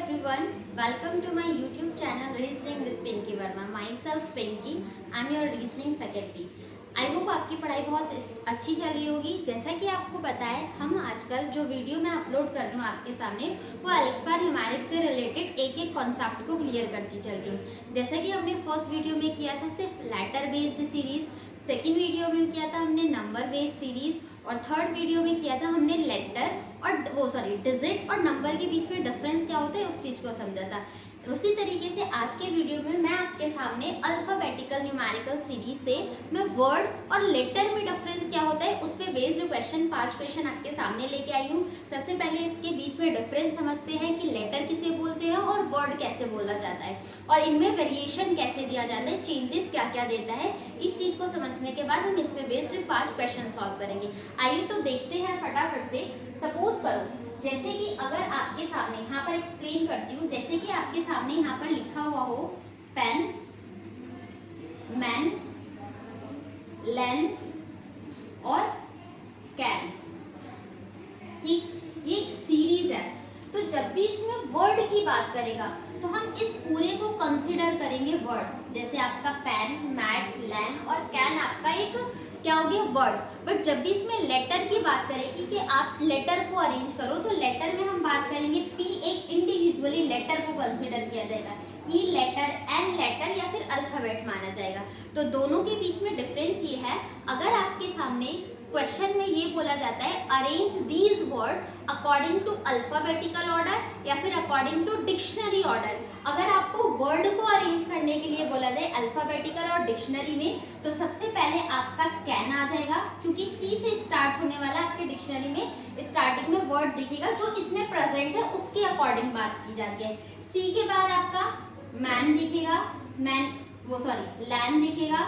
everyone, welcome to my YouTube channel Reasoning with Pinky Verma. Myself Pinky, I'm your reasoning faculty. I hope आपकी पढ़ाई बहुत अच्छी चल रही होगी। जैसा कि आपको पता है, हम आजकल जो वीडियो मैं अपलोड कर रही हूँ आपके सामने वो अल्फा न्यूमेरिक से रिलेटेड एक एक कॉन्सेप्ट को क्लियर करती चल रही हूँ। जैसा कि हमने फर्स्ट वीडियो में किया था सिर्फ letter based series, second video में किया था हमने नंबर बेस्ड सीरीज और थर्ड वीडियो में किया था हमने लेटर और डिजिट और नंबर के बीच में डिफरेंस क्या होता है उस चीज़ को समझा था। उसी तरीके से आज के वीडियो में मैं आपके सामने अल्फाबेटिकल न्यूमेरिकल सीरीज से मैं वर्ड और लेटर में डिफरेंस क्या होता है उस पर बेस्ड क्वेश्चन 5 क्वेश्चन आपके सामने लेके आई हूँ। सबसे पहले इसके बीच में डिफरेंस समझते हैं कि लेटर किसे बोलते हैं और वर्ड कैसे बोला जाता है और इनमें वेरिएशन कैसे दिया जाता है, चेंजेस क्या क्या देता है। इस चीज़ को समझने के बाद हम इसमें बेस्ड 5 क्वेश्चन सॉल्व करेंगे। आइए तो देखते हैं फटाफट से। सपोज करो जैसे कि अगर आपके सामने यहाँ पर एक्सप्लेन करती हूँ, जैसे कि आपके सामने यहाँ पर लिखा हुआ हो पेन, मैन, लैन और कैन, ठीक, ये एक सीरीज है। तो जब भी इसमें वर्ड की बात करेगा तो हम इस पूरे को कंसीडर करेंगे वर्ड। जैसे आपका पेन, मैट, लैन और कैन आपका एक क्या हो गया वर्ड। बट जब भी इसमें लेटर की बात करेंगे कि आप लेटर को अरेंज करो तो लेटर में हम बात करेंगे पी एक इंडिविजुअली लेटर को कंसीडर किया जाएगा, ई लेटर, एन लेटर या फिर अल्फाबेट माना जाएगा। तो दोनों के बीच में डिफरेंस ये है, अगर आपके सामने क्वेश्चन में ये बोला जाता है arrange these word according to alphabetical order या फिर अकॉर्डिंग टू डिक्शनरी ऑर्डर, अगर आपको वर्ड को अरेंज करने के लिए बोला जाए अल्फाबेटिकल और डिक्शनरी में तो सबसे पहले आपका कैन आ जाएगा, क्योंकि सी से स्टार्ट होने वाला आपके डिक्शनरी में स्टार्टिंग में वर्ड दिखेगा जो इसमें प्रेजेंट है उसके अकॉर्डिंग बात की जाती है। सी के बाद आपका मैन दिखेगा, लैन दिखेगा,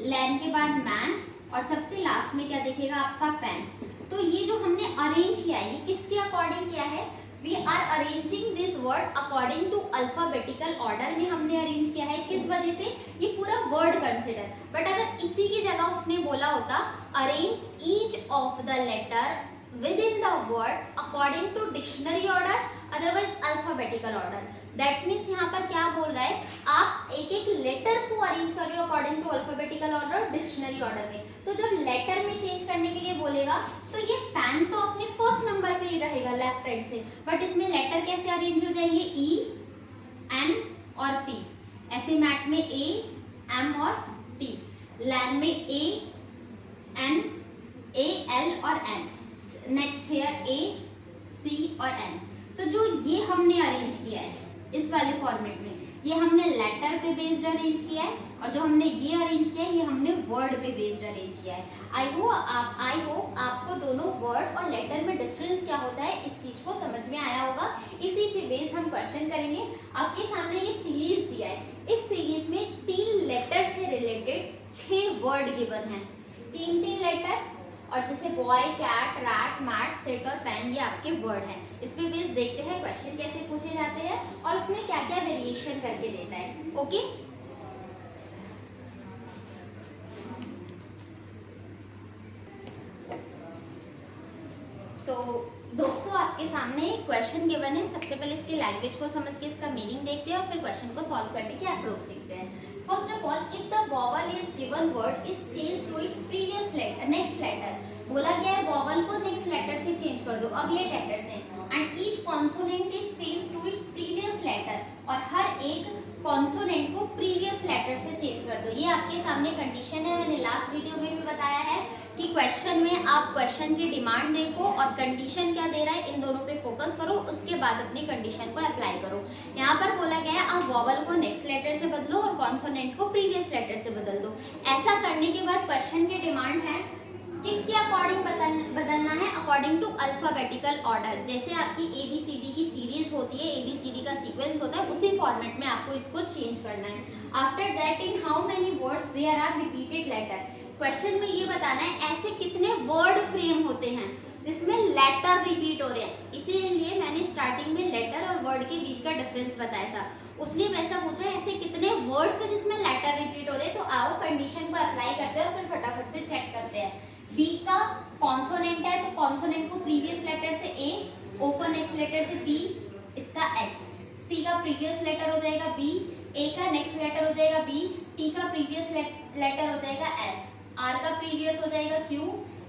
लैन के बाद मैन और सबसे लास्ट में क्या दिखेगा आपका पेन। तो ये जो हमने अरेंज किया है ये किसके अकॉर्डिंग किया है, we are arranging this word according to alphabetical order में हमने अरेंज किया है। किस वजह से, ये पूरा वर्ड कंसिडर। बट अगर इसी की जगह उसने बोला होता arrange each of the letter within the word according to dictionary order otherwise alphabetical order, that's means यहाँ पर क्या बोल रहा है, आप एक एक लेटर को अरेंज कर रहे हो अकॉर्डिंग टू अल्फाबेटिकल ऑर्डर और डिक्शनरी ऑर्डर में। तो जब लेटर में चेंज करने के लिए बोलेगा तो ये पेन तो अपने फर्स्ट नंबर पे ही रहेगा लेफ्ट राइट से, बट इसमें लेटर कैसे अरेंज हो जाएंगे, ई, एन और पी। ऐसे मैट में ए, एम और टी, लैन में ए, एन, ए, एल और एन, नेक्स्ट हियर ए, सी और एन। तो जो ये हमने अरेंज किया है इस वाले फॉर्मेट में, ये हमने लेटर पे बेस्ड अरेंज किया है और जो हमने ये अरेंज किया है ये हमने वर्ड पे बेस्ड अरेंज किया है। आई होप आपको दोनों वर्ड और लेटर में डिफरेंस क्या होता है इस चीज को समझ में आया होगा। इसी पे बेस्ड हम क्वेश्चन करेंगे। आपके सामने ये सीरीज दिया है, इस सीरीज में 3 लेटर से रिलेटेड 6 वर्ड गिवन है, 3 लेटर और जैसे boy, cat, rat, mat, set और पेन ये आपके वर्ड हैं। इसमें बेस देखते हैं क्वेश्चन कैसे पूछे जाते हैं और उसमें क्या क्या वेरिएशन करके देता है। ओके, तो दोस्तों आपके सामने क्वेश्चन गिवन है। सबसे पहले इसके लैंग्वेज को समझ के इसका मीनिंग देखते हैं और फिर क्वेश्चन को सॉल्व करने के अप्रोच सीखते हैं। First of all, if the vowel is given word is change to its previous letter, next letter बोला गया है वॉवल को नेक्स्ट लेटर से चेंज कर दो, अगले लेटर से, and each consonant is change to its previous letter, और हर एक कॉन्सोनेंट को प्रीवियस लेटर से चेंज कर दो। ये आपके सामने कंडीशन है, मैंने लास्ट वीडियो में भी बताया है कि क्वेश्चन में आप क्वेश्चन की डिमांड देखो और कंडीशन क्या दे रहा है इन दोनों पे फोकस करो, उसके बाद अपनी कंडीशन को अप्लाई करो। यहाँ पर बोला गया है आप वॉवल को नेक्स्ट लेटर से बदलो और कॉन्सोनेंट को प्रीवियस लेटर से बदल दो। ऐसा करने के बाद क्वेश्चन की डिमांड है किसके अकॉर्डिंग बदलना है, अकॉर्डिंग टू अल्फाबेटिकल ऑर्डर। जैसे आपकी ABCD की सीरीज होती है, ABCD का सीक्वेंस होता है, उसी फॉर्मेट में आपको इसको चेंज करना है। After that in how many words there are repeated letter, question में ये बताना है ऐसे कितने वर्ड फ्रेम होते हैं जिसमें लेटर रिपीट हो रहे हैं। इसीलिए मैंने स्टार्टिंग में लेटर और वर्ड के बीच का डिफरेंस बताया था, उसने वैसा पूछा ऐसे कितने वर्ड्स है जिसमें लेटर रिपीट हो रहे हैं। तो आओ कंडीशन को अप्लाई करते हैं और फिर फटाफट से चेक करते हैं। बी का कॉन्सोनेंट है तो कॉन्सोनेंट को प्रीवियस लेटर से ए, ओ को नेक्स्ट लेटर से बी, इसका एक्स। सी का प्रीवियस लेटर हो जाएगा बी, ए का नेक्स्ट लेटर हो जाएगा बी, टी का प्रीवियस लेटर हो जाएगा एस, आर का प्रीवियस हो जाएगा क्यू,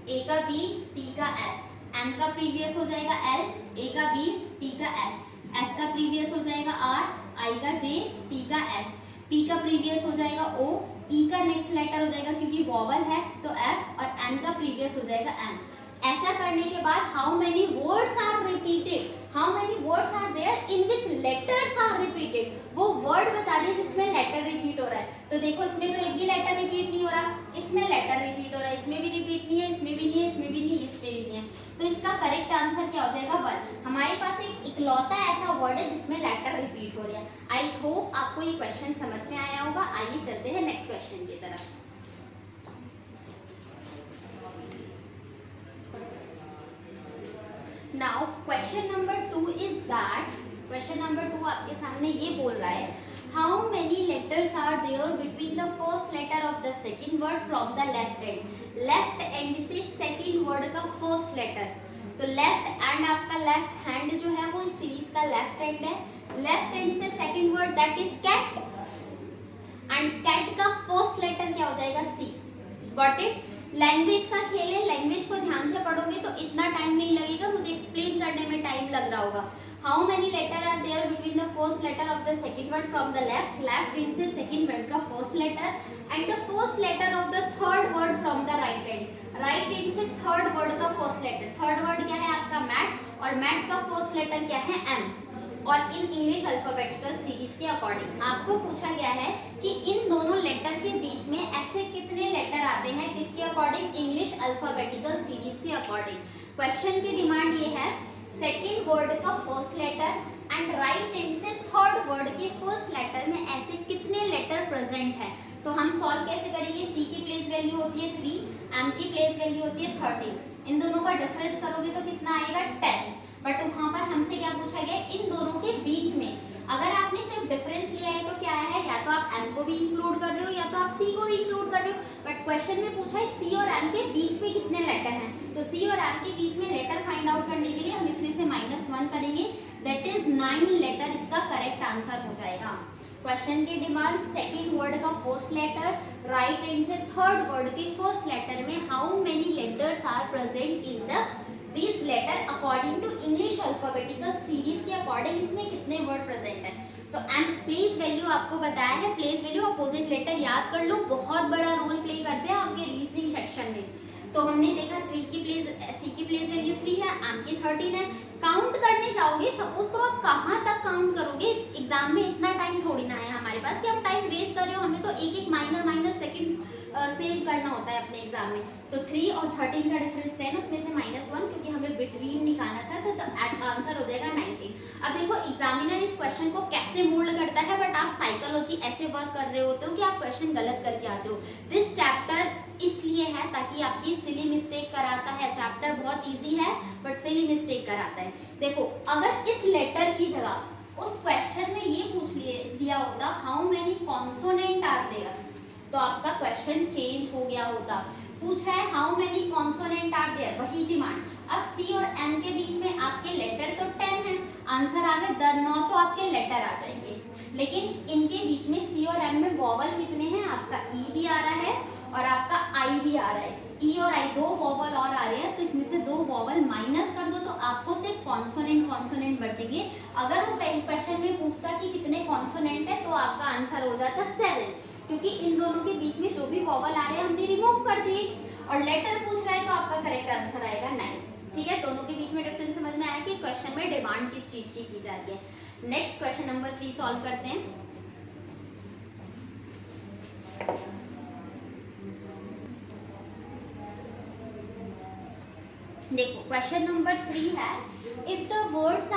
ए का बी, टी का एस, एम का प्रीवियस हो जाएगा एल, ए का बी, टी का एस, एस का प्रीवियस हो जाएगा आर, आई का जे, टी का एस, पी का प्रीवियस हो जाएगा ओ, ई का नेक्स्ट लेटर हो जाएगा क्योंकि वॉवल है तो एफ, और एन का प्रीवियस हो जाएगा एम। ऐसा करने के बाद how many words are repeated, how many words are there in which letters are repeated, वो वर्ड बता दिए जिसमें लेटर रिपीट हो रहा है। तो देखो इसमें तो एक भी लेटर रिपीट नहीं हो रहा, इसमें लेटर रिपीट हो रहा है, इसमें भी रिपीट नहीं है, इसमें भी नहीं है, इसमें भी नहीं है, इसमें भी नहीं है। तो इसका करेक्ट आंसर क्या हो जाएगा 1। हमारे पास एक इकलौता ऐसा वर्ड है जिसमें लेटर रिपीट हो रहा है। आई होप आपको ये क्वेश्चन समझ में आया होगा। आइए चलते हैं नेक्स्ट क्वेश्चन की तरफ। Now question number 2 is that, question number 2 आपके सामने ये बोल रहा है how many letters are there between the first letter of the second word from the left end. Left end से सेकंड वर्ड का फर्स्ट लेटर, तो लेफ्ट एंड आपका लेफ्ट हैंड जो है वो इस सीरीज का लेफ्ट एंड है। लेफ्ट एंड से second word that is cat, and cat का फर्स्ट लेटर क्या हो जाएगा सी। Got it. लैंग्वेज का खेल है, लैंग्वेज को ध्यान से पढ़ोगे तो इतना टाइम नहीं लगेगा, मुझे एक्सप्लेन करने में टाइम लग रहा होगा। How many letter are there between the first letter of the second word from the left, left end से सेकंड वर्ड का first letter, and the first letter of the third word from the right end, right end से third word का first letter. Third word क्या है आपका mat, और mat का first letter क्या है एम। और इन इंग्लिश अल्फाबेटिकल सीरीज के अकॉर्डिंग आपको पूछा गया है कि इन दोनों लेटर के बीच में ऐसे कितने लेटर आते हैं, किसके अकॉर्डिंग, इंग्लिश अल्फाबेटिकल सीरीज के अकॉर्डिंग। क्वेश्चन की डिमांड ये है सेकेंड वर्ड का first letter and right end से थर्ड वर्ड के फर्स्ट लेटर में ऐसे कितने लेटर प्रेजेंट है। तो हम सॉल्व कैसे करेंगे, सी की प्लेस वैल्यू होती है 3, एम की प्लेस वैल्यू होती है 13, इन दोनों का डिफरेंस करोगे तो कितना आएगा 10। बट वहाँ पर हमसे क्या पूछा गया, इन दोनों के बीच में अगर आपने सिर्फ डिफरेंस लिया है तो क्या है, या तो आप m को भी इंक्लूड कर रहे हो या तो आप c को भी इंक्लूड कर रहे हो। बट क्वेश्चन में पूछा है c और m के बीच में कितने लेटर हैं, तो c और m के बीच में लेटर फाइंड आउट करने के लिए हम इसमें से -1 करेंगे, दैट इज 9 लेटर इसका करेक्ट आंसर हो जाएगा। क्वेश्चन की डिमांड सेकेंड वर्ड का फर्स्ट लेटर, राइट एंड से थर्ड वर्ड के फर्स्ट लेटर में how many letters are present in the this letter according to English alphabetical series के according इसमें कितने वर्ड प्रेजेंट है। तो एम प्लेस वैल्यू आपको बताया है, प्लेस वैल्यू अपोजिट लेटर याद कर लो, बहुत बड़ा रोल प्ले करते हैं आपके रीजनिंग सेक्शन में। तो हमने देखा 3 की प्लेस, सी की प्लेस वैल्यू 3 है, एम की 13 है। काउंट करने जाओगे, सपोज करो आप कहाँ तक काउंट करोगे, एग्जाम में इतना टाइम थोड़ी ना है हमारे पास कि हम टाइम वेस्ट कर रहे हो, हमें तो एक माइनर सेकंड्स सेव करना होता है अपने एग्जाम में। तो 3 और 13 का डिफरेंस 10, उसमें से -1 क्योंकि हमें बिटवीन निकालना था, तो आंसर हो जाएगा 19। अब देखो एग्जामिनर इस क्वेश्चन को कैसे मोल्ड करता है, बट आप साइकोलॉजी ऐसे वर्क कर रहे होते हो कि आप क्वेश्चन गलत करके आते हो। दिस चैप्टर इसलिए है ताकि आपकी सिली मिस्टेक कराता है, चैप्टर बहुत ईजी है बट सिली मिस्टेक कराता है। देखो अगर इस लेटर की जगह उस क्वेश्चन में ये पूछ लिया होता how many consonant are there, तो आपका क्वेश्चन चेंज हो गया होता। पूछ रहा है how many consonant are there, वही डिमांड। अब सी और एम के बीच में आपके लेटर तो 10 है, आंसर आ गए 9 तो आपके लेटर आ जाएंगे, लेकिन इनके बीच में सी और एम में वॉवल कितने हैं, आपका ई भी आ रहा है और आपका आई भी आ रहा है। ई और आई 2 वॉवल और आ रहे हैं, तो इसमें से 2 वॉवल माइनस कर दो तो आपको सिर्फ कॉन्सोनेंट बचेंगे। अगर वो क्वेश्चन में पूछता कि कितने कॉन्सोनेंट है तो आपका आंसर हो जाता 7, क्योंकि इन दोनों के बीच में जो भी वॉवल आ रहे हैं हमने रिमूव कर दिए। और लेटर पूछ रहा है तो आपका करेक्ट आंसर आएगा 9। ठीक है, दोनों के बीच में डिफरेंस समझ में आया कि क्वेश्चन में डिमांड किस चीज की जा रही है। नेक्स्ट क्वेश्चन नंबर 3 सॉल्व करते हैं। देखो क्वेश्चन नंबर 3 है if the words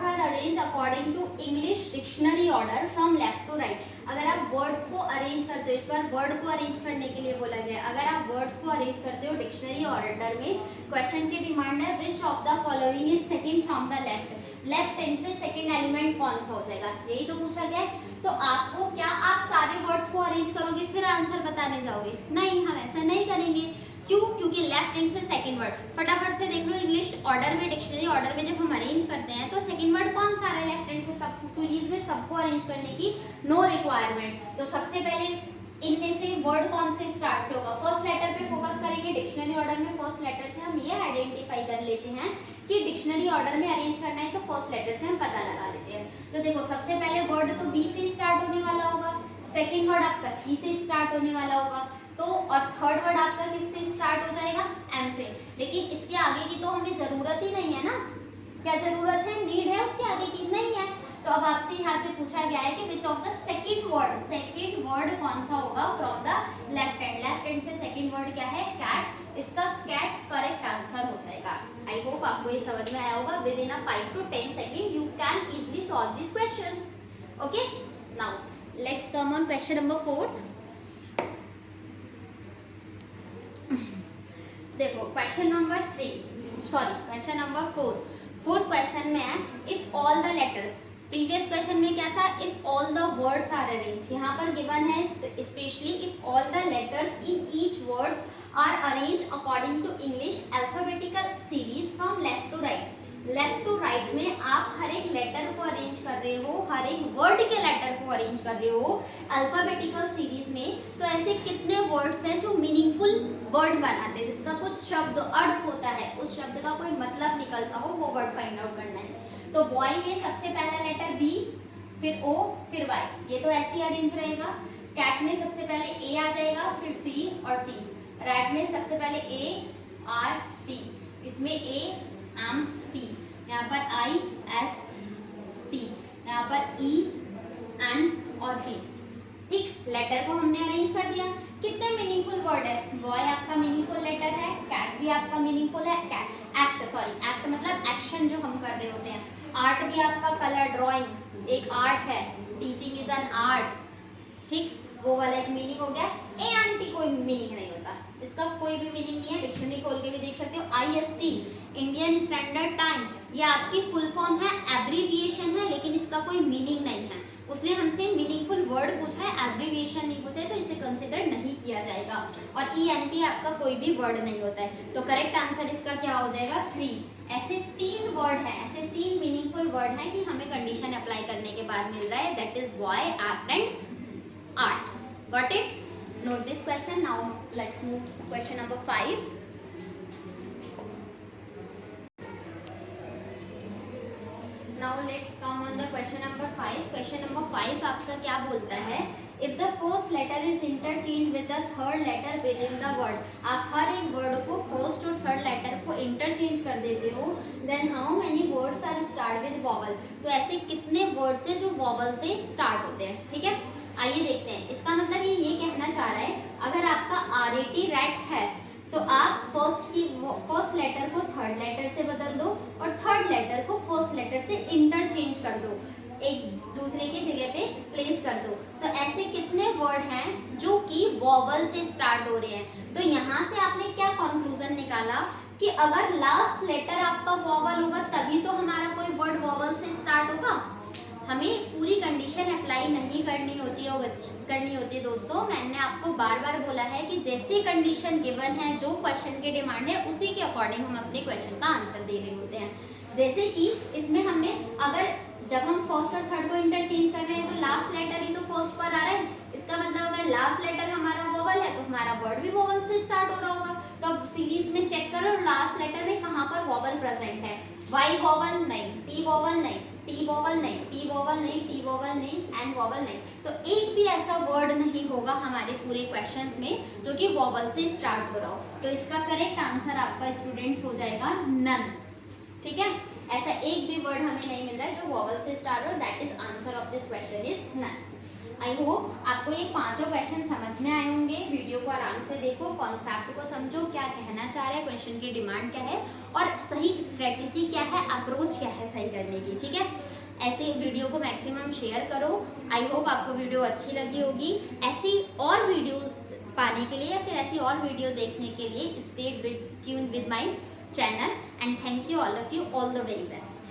are arrange according to English dictionary order from left to right. अगर आप वर्ड्स को अरेंज करते हो, इस बार वर्ड को अरेंज करने के लिए बोला गया, अगर आप वर्ड्स को अरेंज करते हो डिक्शनरी ऑर्डर में, क्वेश्चन की डिमांड है which of the following is second from the left end से सेकंड एलिमेंट कौन सा हो जाएगा, यही तो पूछा गया है। तो आपको क्या आप सारे वर्ड्स को अरेंज करोगे फिर आंसर बताने जाओगे, नहीं, हम ऐसा नहीं करेंगे, क्यों? क्योंकि लेफ्ट हैंड से सेकंड वर्ड। फटाफट से देख लो इंग्लिश ऑर्डर में, डिक्शनरी ऑर्डर में जब हम अरेंज करते हैं तो सेकंड वर्ड कौन सा आ रहा है लेफ्ट हैंड से? सब सीरीज में सबको अरेंज करने की नो रिक्वायरमेंट। तो सबसे पहले इनमें से वर्ड कौन से स्टार्ट से होगा? फर्स्ट लेटर पे फोकस करेंगे। डिक्शनरी ऑर्डर में फर्स्ट लेटर से हम ये आइडेंटिफाई कर लेते हैं कि डिक्शनरी ऑर्डर में अरेंज करना है तो फर्स्ट लेटर से हम पता लगा लेते हैं। तो देखो सबसे पहले वर्ड तो बी से स्टार्ट होने वाला होगा, सेकंड वर्ड आपका सी से स्टार्ट होने वाला होगा, तो और थर्ड वर्ड आपका किससे स्टार्ट हो जाएगा? एम से। लेकिन इसके आगे की तो हमें जरूरत ही नहीं है ना। क्या जरूरत है? नीड है उसके आगे की? नहीं है। तो अब आपसे यहाँ से पूछा गया है कि which of the second word कौन सा होगा from the left hand? Left hand से सेकंड वर्ड क्या है? कैट। इसका कैट करेक्ट आंसर हो जाएगा। आई होप आपको ये समझ में आया होगा। Within a 5 to 10 second you can easily solve this questions. Okay, now let's come on question number 4। देखो क्वेश्चन नंबर 4। फोर्थ क्वेश्चन में है इफ ऑल द लेटर्स। प्रीवियस क्वेश्चन में क्या था? If all the words are arrange. यहाँ पर given है specially if all the letters in each word are arrange according to English alphabetical series from left to right. Left to right में आप हर एक लेटर को अरेंज कर रहे हो, हर एक वर्ड के लेटर को अरेंज कर रहे हो अल्फाबेटिकल सीरीज में। तो ऐसे कितने वर्ड्स हैं जो मीनिंगफुल वर्ड बनाते हैं, जिसका कुछ शब्द अर्थ होता है, उस शब्द का कोई मतलब निकलता हो, वो वर्ड फाइंड आउट करना है। तो बॉय में सबसे पहला लेटर बी, फिर ओ, फिर वाई, ये तो ऐसे ही अरेंज रहेगा। कैट में सबसे पहले ए आ जाएगा, फिर सी और टी। रैट में सबसे पहले ए आर टी, इसमें ए एम टी, यहाँ पर आई एस टी, यहाँ पर ई एन और टी। ठीक, लेटर को हमने अरेंज कर दिया। कितने मीनिंगफुल वर्ड है? बॉय आपका मीनिंगफुल लेटर है, कैट भी आपका मीनिंगफुल है, एक्ट मतलब एक्शन जो हम कर रहे होते हैं। आर्ट भी आपका कलर ड्राइंग एक आर्ट है, टीचिंग इज एन आर्ट। ठीक, वो वाला एक मीनिंग हो गया। ए एन टी कोई मीनिंग नहीं होता, इसका कोई भी मीनिंग नहीं है। डिक्शनरी खोल के भी देख सकते हो। IST इंडियन स्टैंडर्ड टाइम, ये आपकी फुल फॉर्म है, एब्रीविएशन है, लेकिन इसका कोई मीनिंग नहीं है। उसने हमसे मीनिंगफुल वर्ड पूछा है, एब्रीविएशन नहीं पूछा है, तो इसे कंसिडर नहीं किया जाएगा। और ENP आपका कोई भी वर्ड नहीं होता है। तो करेक्ट आंसर इसका क्या हो जाएगा? 3। ऐसे 3 वर्ड हैं, ऐसे 3 मीनिंगफुल वर्ड हैं कि हमें कंडीशन अप्लाई करने के बाद मिल रहा है, that is boy, act and art. Got it? Note this question. Now let's move to question number 5. Now let's come on the question number 5. Question number 5 आपका क्या बोलता है? If the first letter is interchanged with the third letter within the word, आप हर एक word को first और third letter को interchange कर देते हो, then how many words are start with vowel? तो ऐसे कितने वर्ड्स हैं जो वॉवल से स्टार्ट होते हैं? ठीक है, आइए देखते हैं। इसका मतलब ये कहना चाह रहा है, अगर आपका RAT रैट है तो आप फर्स्ट लेटर को थर्ड लेटर से बदल दो और थर्ड लेटर को फर्स्ट लेटर से इंटरचेंज कर दो, एक दूसरे की जगह पे प्लेस कर दो। तो ऐसे कितने वर्ड हैं जो कि वॉवल से स्टार्ट हो रहे हैं? तो यहाँ से आपने क्या कंक्लूजन निकाला कि अगर लास्ट लेटर आपका वॉवल होगा तभी तो हमारा कोई वर्ड वॉवल से स्टार्ट होगा। हमें पूरी कंडीशन अप्लाई नहीं करनी होती है दोस्तों। मैंने आपको बार बार बोला है कि जैसी कंडीशन गिवन है, जो क्वेश्चन की डिमांड है, उसी के अकॉर्डिंग हम अपने क्वेश्चन का आंसर दे रहे होते हैं। जैसे कि इसमें हमने, अगर जब हम फर्स्ट और थर्ड को इंटरचेंज कर रहे हैं तो लास्ट लेटर ही तो फर्स्ट पर आ रहा है। इसका मतलब अगर लास्ट लेटर हमारा वॉवल है तो हमारा वर्ड भी वॉवल से स्टार्ट हो रहा होगा। तो अब सीरीज में चेक करो लास्ट लेटर में कहाँ पर वॉवल प्रेजेंट है। वाई वॉवल नहीं, टी वॉवल नहीं, टी वॉवल नहीं, टी वॉवल नहीं, टी वॉवल नहीं, एन वॉवल नहीं। तो एक भी ऐसा वर्ड नहीं होगा हमारे पूरे क्वेश्चंस में जो कि वॉवल से स्टार्ट हो रहा हो। तो इसका करेक्ट आंसर आपका स्टूडेंट्स हो जाएगा नन। ठीक है, ऐसा एक भी वर्ड हमें नहीं मिल रहा है जो वॉवल से स्टार्ट हो, that is answer of this question is none. I hope आपको ये पांचों क्वेश्चन समझ में आए होंगे। वीडियो को आराम से देखो, कॉन्सेप्ट को समझो, क्या कहना चाह रहा है, क्वेश्चन की डिमांड क्या है और सही स्ट्रेटेजी क्या है, अप्रोच क्या है सही करने की। ठीक है, ऐसे वीडियो को मैक्सिमम शेयर करो। आई होप आपको वीडियो अच्छी लगी होगी। ऐसी और वीडियोस पाने के लिए या फिर ऐसी और वीडियो देखने के लिए stay tuned with my channel and thank you all of you, all the very best.